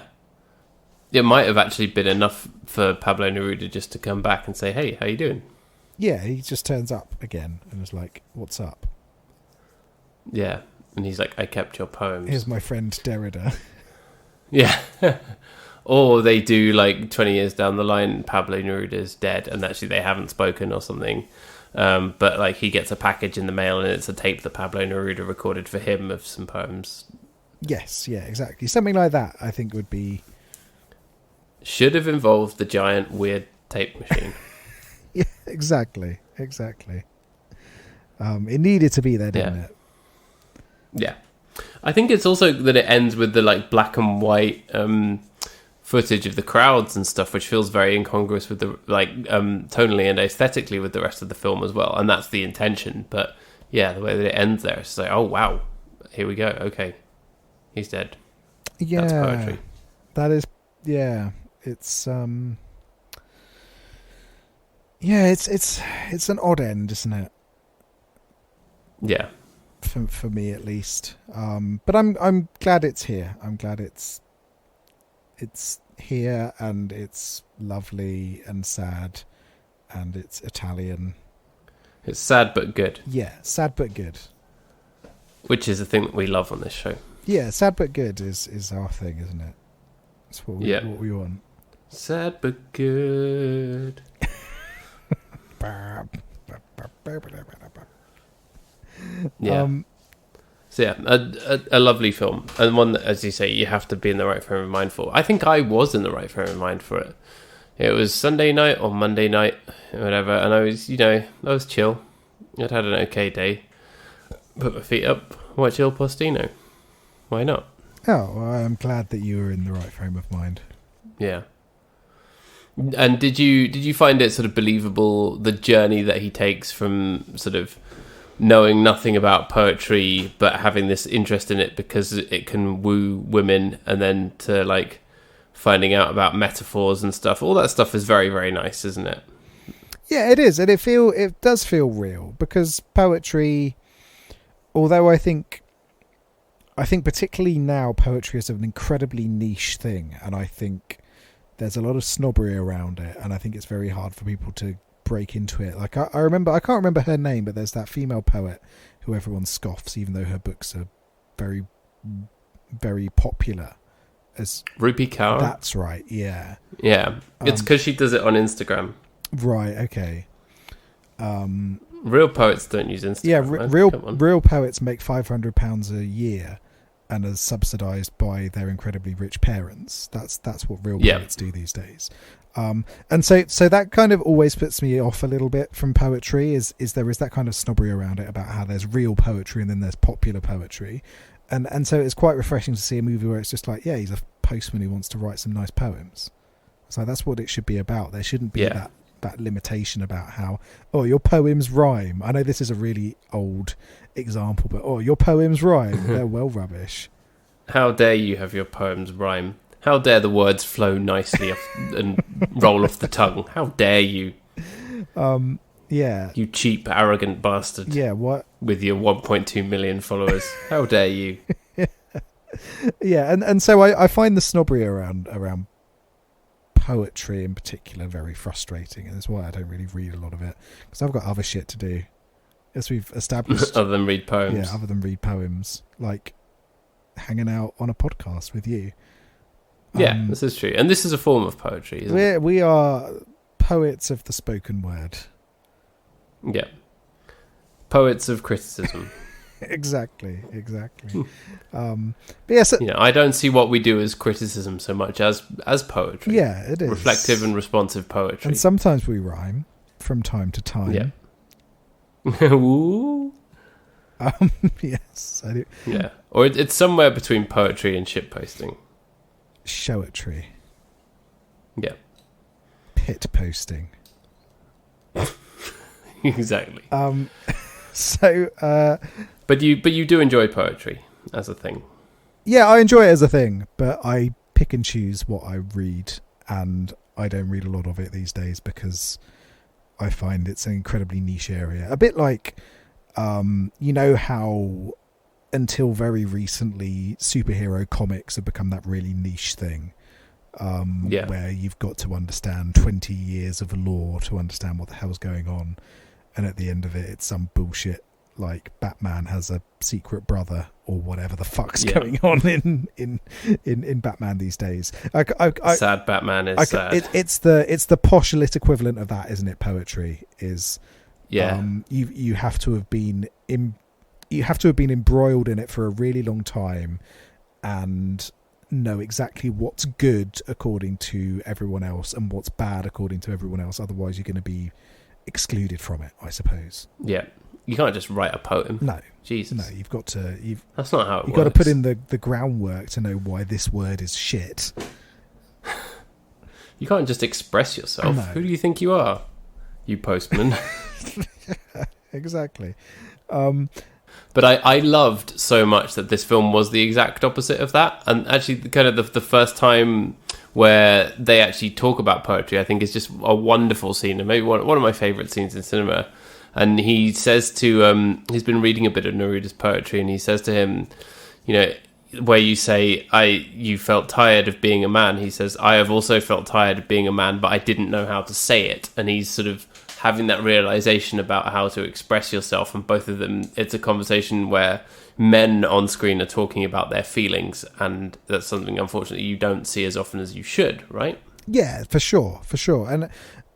It might have actually been enough for Pablo Neruda just to come back and say, hey, how you doing? Yeah, he just turns up again and is like, what's up? Yeah, and he's like, I kept your poems. Here's my friend Derrida. Yeah. Or they do, like, 20 years down the line, Pablo Neruda's dead, and actually they haven't spoken or something. But, like, he gets a package in the mail, and it's a tape that Pablo Neruda recorded for him of some poems. Yes, yeah, exactly. Something like that, I think, would be... Should have involved the giant, weird tape machine. Yeah, exactly. It needed to be there, didn't it? Yeah. I think it's also that it ends with the like black and white footage of the crowds and stuff, which feels very incongruous with the tonally and aesthetically with the rest of the film as well. And that's the intention. But yeah, the way that it ends there, it's like, oh wow, here we go. Okay, he's dead. Yeah, that's poetry. That is, yeah. It's yeah, it's an odd end, isn't it? Yeah, for me at least. But I'm glad it's here. I'm glad it's here, and it's lovely and sad, and it's Italian. It's sad but good. Yeah, sad but good. Which is a thing that we love on this show. Yeah, sad but good is our thing, isn't it? That's what we want. Sad but good. Yeah. So yeah, a lovely film, and one that, as you say, you have to be in the right frame of mind for. I think I was in the right frame of mind for it. It was Sunday night or Monday night, whatever, and I was chill. I'd had an okay day. Put my feet up, watch Il Postino. Why not? Oh, well, I'm glad that you were in the right frame of mind. Yeah. And did you find it sort of believable, the journey that he takes from sort of knowing nothing about poetry but having this interest in it because it can woo women, and then to like finding out about metaphors and stuff? All that stuff is very, very nice, isn't it? Yeah, it is, and it does feel real, because poetry, although I think particularly now poetry is an incredibly niche thing, and I think there's a lot of snobbery around it, and I think it's very hard for people to break into it. Like I can't remember her name, but there's that female poet who everyone scoffs, even though her books are very, very popular. As Rupi Kaur. That's right. Yeah. Yeah. It's because she does it on Instagram. Right. Okay. Real poets don't use Instagram. Yeah. Real poets make £500 a year and are subsidised by their incredibly rich parents. That's what real poets do these days. And so that kind of always puts me off a little bit from poetry. Is there is that kind of snobbery around it about how there's real poetry and then there's popular poetry, and so it's quite refreshing to see a movie where it's just like, yeah, he's a postman who wants to write some nice poems. So that's what it should be about. There shouldn't be that limitation about how, oh, your poems rhyme. I know this is a really old example, but oh, your poems rhyme. They're well rubbish. How dare you have your poems rhyme? How dare the words flow nicely and roll off the tongue? How dare you? Yeah. You cheap, arrogant bastard. Yeah, what? With your 1.2 million followers. How dare you? Yeah, and so I find the snobbery around poetry in particular very frustrating, and that's why I don't really read a lot of it, because I've got other shit to do, as we've established. Other than read poems. Yeah, other than read poems, like hanging out on a podcast with you. Yeah, this is true. And this is a form of poetry, isn't it? We are poets of the spoken word. Yeah. Poets of criticism. Exactly. But yes, I don't see what we do as criticism so much as poetry. Yeah, it is. Reflective and responsive poetry. And sometimes we rhyme from time to time. Yeah. Ooh. Yes, I do. Yeah. Or it's somewhere between poetry and shitposting. Showetry. Yeah. Pit posting. Exactly. But you do enjoy poetry as a thing. Yeah, I enjoy it as a thing, but I pick and choose what I read, and I don't read a lot of it these days because I find it's an incredibly niche area. A bit like, you know how until very recently superhero comics have become that really niche thing, where you've got to understand 20 years of lore to understand what the hell's going on, and at the end of it, it's some bullshit like Batman has a secret brother or whatever the fuck's going on in Batman these days. Sad Batman is sad. It's the posh lit equivalent of that, isn't it? Poetry is. Yeah. You have to have been embroiled in it for a really long time, and know exactly what's good according to everyone else and what's bad according to everyone else. Otherwise, you're going to be excluded from it, I suppose. Yeah. You can't just write a poem. No. Jesus. No, you've got to... That's not how it works. You've got to put in the groundwork to know why this word is shit. You can't just express yourself. No. Who do you think you are? You postman. Exactly. But I loved so much that this film was the exact opposite of that. And actually, kind of the first time where they actually talk about poetry, I think is just a wonderful scene, and maybe one of my favourite scenes in cinema. And he says to, he's been reading a bit of Neruda's poetry, and he says to him, where you say, you felt tired of being a man, he says, I have also felt tired of being a man, but I didn't know how to say it. And he's sort of having that realization about how to express yourself, and both of them, it's a conversation where men on screen are talking about their feelings, and that's something unfortunately you don't see as often as you should, right? Yeah, for sure.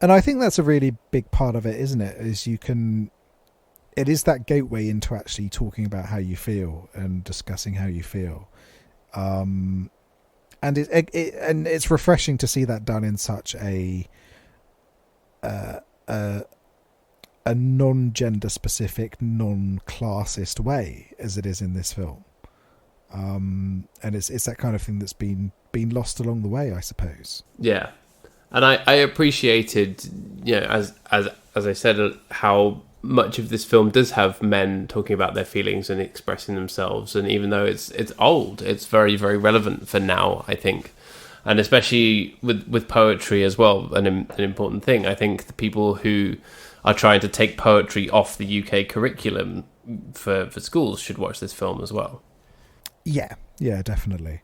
And I think that's a really big part of it, isn't it? It is that gateway into actually talking about how you feel and discussing how you feel. And it's refreshing to see that done in such a a non-gender specific, non-classist way as it is in this film. And it's that kind of thing that's been lost along the way, I suppose. Yeah. And I appreciated, as I said, how much of this film does have men talking about their feelings and expressing themselves. And even though it's old, it's very, very relevant for now, I think. And especially with poetry as well, an important thing. I think the people who are trying to take poetry off the UK curriculum for schools should watch this film as well. Yeah, definitely.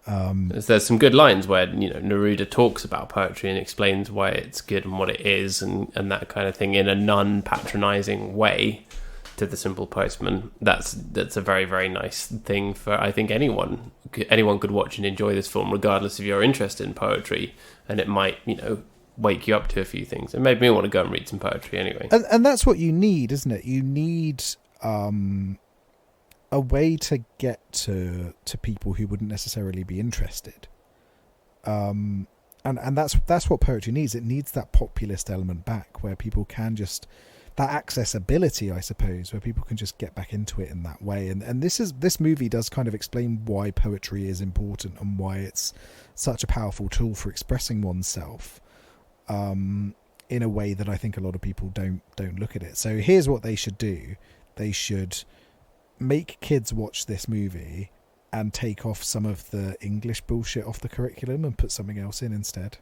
There's some good lines where Neruda talks about poetry and explains why it's good and what it is and that kind of thing in a non-patronising way to the simple postman. That's a very, very nice thing for, I think, anyone could watch and enjoy this film regardless of your interest in poetry, and it might wake you up to a few things. It made me want to go and read some poetry anyway. And that's what you need, isn't it? You need a way to get to people who wouldn't necessarily be interested. And that's what poetry needs. It needs that populist element back, where people can just, that accessibility, I suppose, where people can just get back into it in that way. And this movie does kind of explain why poetry is important and why it's such a powerful tool for expressing oneself, in a way that I think a lot of people don't look at it. So here's what they should do. They should make kids watch this movie and take off some of the English bullshit off the curriculum and put something else in instead.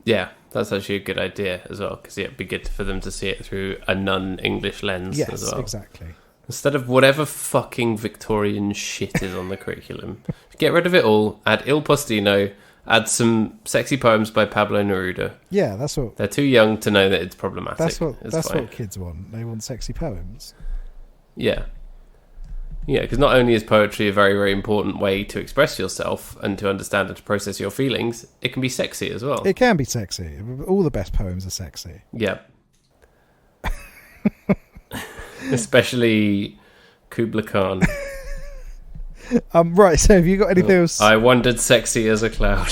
Yeah, that's actually a good idea as well, because it'd be good for them to see it through a non-English lens as well. Yes, exactly. Instead of whatever fucking Victorian shit is on the curriculum. Get rid of it all, add Il Postino, add some sexy poems by Pablo Neruda. Yeah, that's what... They're too young to know that it's problematic. That's what kids want. They want sexy poems. Yeah. Yeah, because not only is poetry a very, very important way to express yourself and to understand and to process your feelings, it can be sexy as well. It can be sexy. All the best poems are sexy. Yeah. Especially Kubla Khan. Right, so have you got anything else? I wandered sexy as a cloud.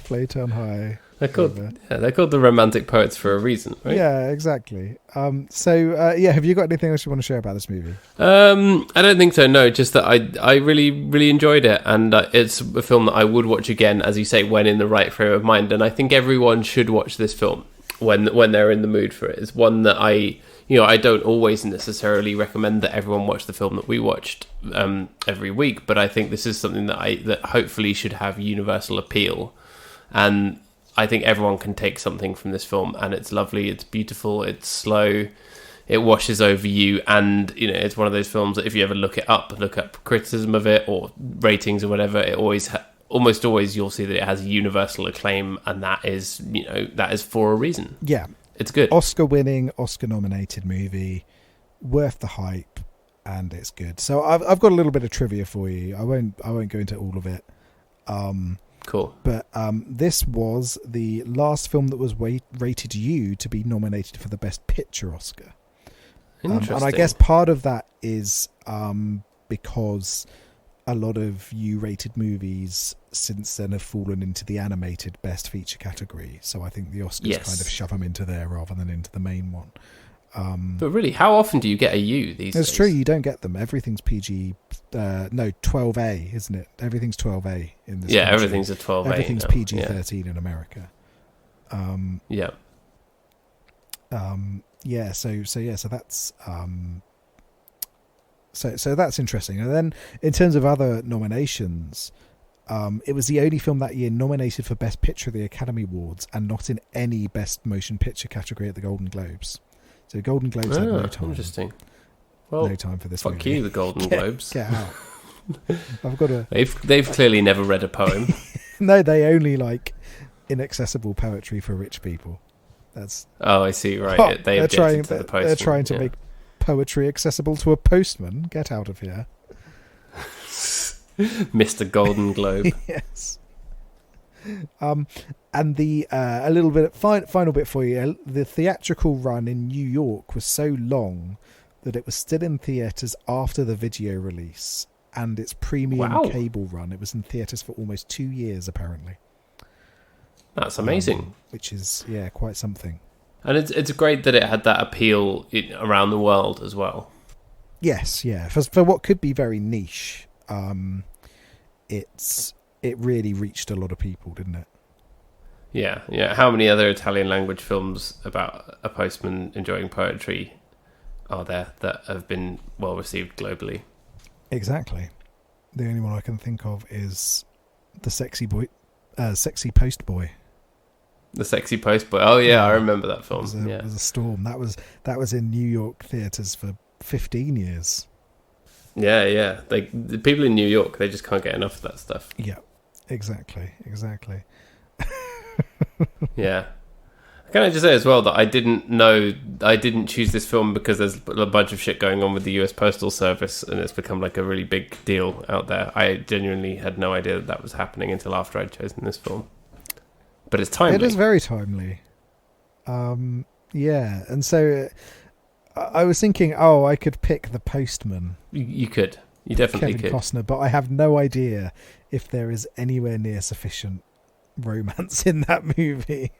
Playtime high. They're called the romantic poets for a reason, right? Yeah, exactly. Have you got anything else you want to share about this movie? I don't think so, no. Just that I really, really enjoyed it. And it's a film that I would watch again, as you say, when in the right frame of mind. And I think everyone should watch this film when they're in the mood for it. It's one that I don't always necessarily recommend that everyone watch the film that we watched every week. But I think this is something that hopefully should have universal appeal. And I think everyone can take something from this film, and it's lovely, it's beautiful, it's slow, it washes over you, and it's one of those films that if you ever look up criticism of it or ratings or whatever, it almost always you'll see that it has universal acclaim, and that is for a reason. Yeah, it's good. Oscar-winning, Oscar-nominated movie, worth the hype, and it's good. So I've got a little bit of trivia for you. I won't go into all of it. Cool. But this was the last film that was rated U to be nominated for the Best Picture Oscar. Interesting. And I guess part of that is because a lot of U-rated movies since then have fallen into the animated Best Feature category. So I think the Oscars kind of shove them into there rather than into the main one. But really, how often do you get a U these days? It's true, you don't get them. Everything's PG... 12A, isn't it? Everything's 12A in this country. Everything's a 12A. Everything's now. PG-13 in America. So that's interesting. And then in terms of other nominations, it was the only film that year nominated for Best Picture at the Academy Awards and not in any Best Motion Picture category at the Golden Globes. So Golden Globes had no time. Interesting. Well, no time for this. Fuck you, the Golden Globes. Get out. I've got to. They've clearly never read a poem. No, they only like inaccessible poetry for rich people. That's. Oh, I see. Right, they objected to the postman. They're trying to make poetry accessible to a postman. Get out of here, Mr. Golden Globe. Yes. And the a little bit final bit for you. The theatrical run in New York was so long that it was still in theatres after the video release, and its premium cable run, it was in theatres for almost 2 years apparently. That's amazing. Which is quite something. And it's great that it had that appeal around the world as well. Yes, yeah. For what could be very niche, it really reached a lot of people, didn't it? Yeah, yeah. How many other Italian language films about a postman enjoying poetry are there that have been well received globally? Exactly. The only one I can think of is the sexy post boy. The Sexy Post Boy. Oh yeah, I remember that film. It was a storm. That was in New York theatres for 15 years. Yeah. The people in New York, they just can't get enough of that stuff. Yeah, exactly. Yeah. Can I just say as well that I didn't choose this film because there's a bunch of shit going on with the US Postal Service and it's become like a really big deal out there. I genuinely had no idea that was happening until after I'd chosen this film. But it's timely. It is very timely. Yeah, and so I was thinking, I could pick The Postman. You could. You definitely Kevin could. Costner, but I have no idea if there is anywhere near sufficient romance in that movie.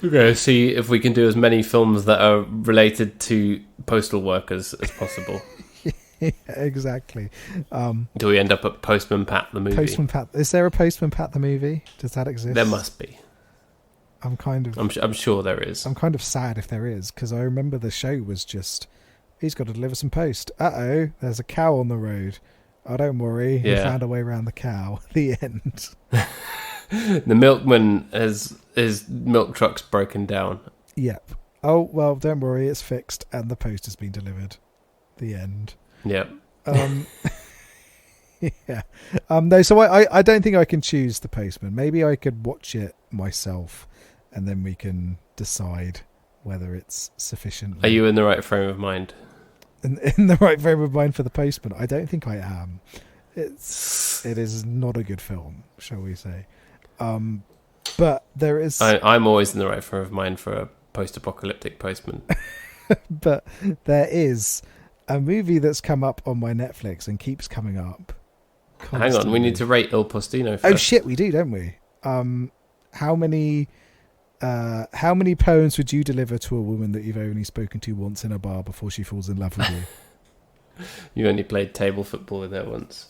We're going to see if we can do as many films that are related to postal workers as possible. Yeah, exactly. Do we end up at Postman Pat the movie? Postman Pat. Is there a Postman Pat the movie? Does that exist? There must be. I'm sure there is. I'm kind of sad if there is, because I remember the show was just, he's got to deliver some post. Uh-oh, there's a cow on the road. Oh, don't worry. He found a way around the cow. The end. The milkman his milk truck's broken down. Yep. Oh, well, don't worry. It's fixed and the post has been delivered. The end. Yep. Yeah. No, so I don't think I can choose The Postman. Maybe I could watch it myself and then we can decide whether it's sufficient. Are you in the right frame of mind? In the right frame of mind for The Postman? I don't think I am. It is not a good film, shall we say. But there is... I'm always in the right frame of mind for a post-apocalyptic postman. But there is a movie that's come up on my Netflix and keeps coming up constantly. Hang on, we need to rate Il Postino first. Oh shit, we do, don't we? How many poems would you deliver to a woman that you've only spoken to once in a bar before she falls in love with you? You only played table football with her once.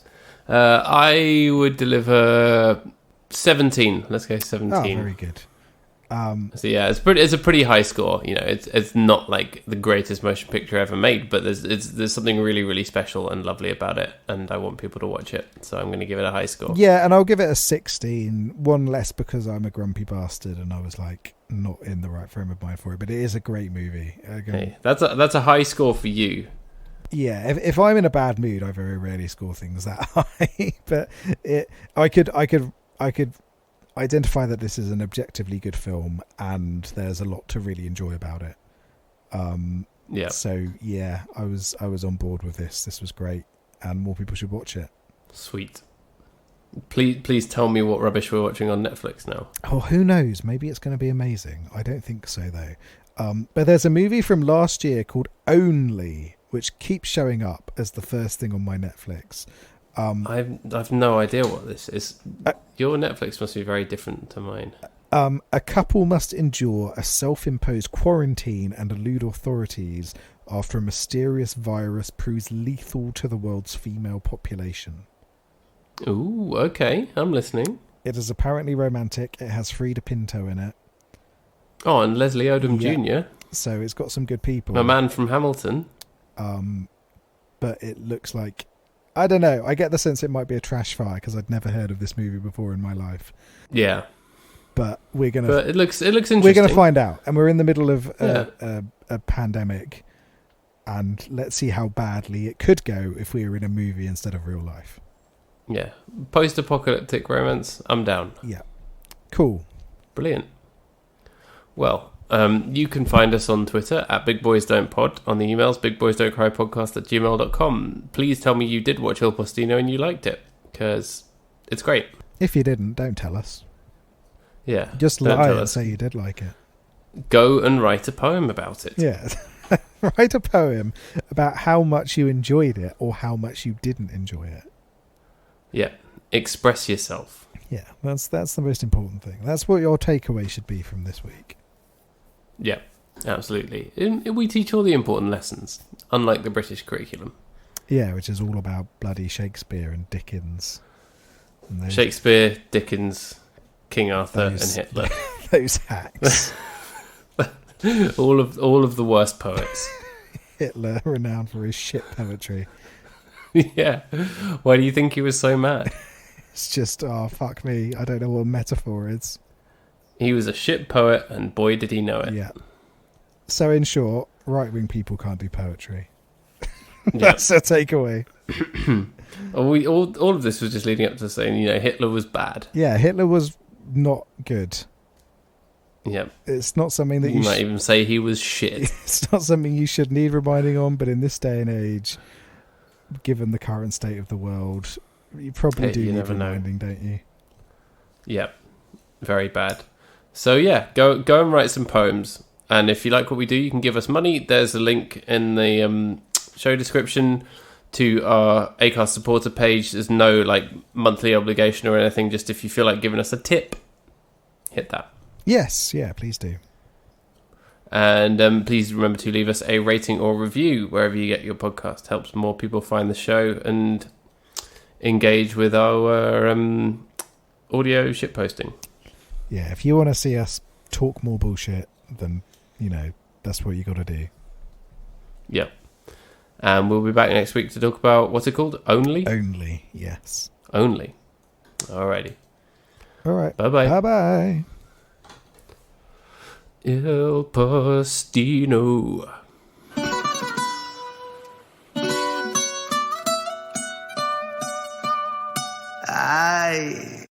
I would deliver 17. Let's go 17. Oh, very good. So yeah, it's a pretty high score. You know, it's not like the greatest motion picture ever made, but there's something really, really special and lovely about it, and I want people to watch it. So I'm going to give it a high score. Yeah, and I'll give it a 16. One less because I'm a grumpy bastard and I was like not in the right frame of mind for it. But it is a great movie. Hey, that's a high score for you. Yeah, if I'm in a bad mood, I very rarely score things that high. But I could identify that this is an objectively good film, and there's a lot to really enjoy about it. Yeah. So yeah, I was on board with this. This was great, and more people should watch it. Sweet. Please tell me what rubbish we're watching on Netflix now. Oh, who knows? Maybe it's going to be amazing. I don't think so though. But there's a movie from last year called Only, which keeps showing up as the first thing on my Netflix. I've no idea what this is. Your Netflix must be very different to mine. A couple must endure a self-imposed quarantine and elude authorities after a mysterious virus proves lethal to the world's female population. Ooh, okay, I'm listening. It is apparently romantic. It has Frida Pinto in it. Oh, and Leslie Odom Jr. So it's got some good people. My man from Hamilton. But it looks like, I don't know. I get the sense it might be a trash fire because I'd never heard of this movie before in my life. Yeah, but we're gonna. But it looks interesting. We're gonna find out, and we're in the middle of a pandemic, and let's see how badly it could go if we were in a movie instead of real life. Yeah, post-apocalyptic romance. I'm down. Yeah, cool, brilliant. Well. You can find us on Twitter at BigBoysDon'tPod, on the emails bigboysdon'tcrypodcast@gmail.com. Please tell me you did watch Il Postino and you liked it, because it's great. If you didn't, don't tell us. Yeah. Just lie and say you did like it. Go and write a poem about it. Yeah. Write a poem about how much you enjoyed it or how much you didn't enjoy it. Yeah. Express yourself. Yeah, that's the most important thing. That's what your takeaway should be from this week. Yeah, absolutely. We teach all the important lessons, unlike the British curriculum. Yeah, which is all about bloody Shakespeare and Dickens. And those, Shakespeare, Dickens, King Arthur, and Hitler. Those hacks. all of the worst poets. Hitler, renowned for his shit poetry. Yeah. Why do you think he was so mad? It's just, oh, fuck me. I don't know what a metaphor is. He was a shit poet, and boy did he know it. Yeah. So in short, right-wing people can't do poetry. That's a takeaway. All of this was just leading up to saying, Hitler was bad. Yeah, Hitler was not good. Yeah. It's not something that you might even say he was shit. It's not something you should need reminding on, but in this day and age, given the current state of the world, you probably do need reminding, don't you? Yep. Very bad. So yeah, go and write some poems. And if you like what we do, you can give us money. There's a link in the show description to our Acast supporter page. There's no monthly obligation or anything. Just if you feel like giving us a tip, hit that. Yes, yeah, please do. And please remember to leave us a rating or review wherever you get your podcast. Helps more people find the show and engage with our audio shitposting. Yeah, if you want to see us talk more bullshit, then, that's what you got to do. Yep. And we'll be back next week to talk about, what's it called? Only? Only, yes. Only. Alrighty. All right. Bye-bye. Bye-bye. Il Postino. Ay.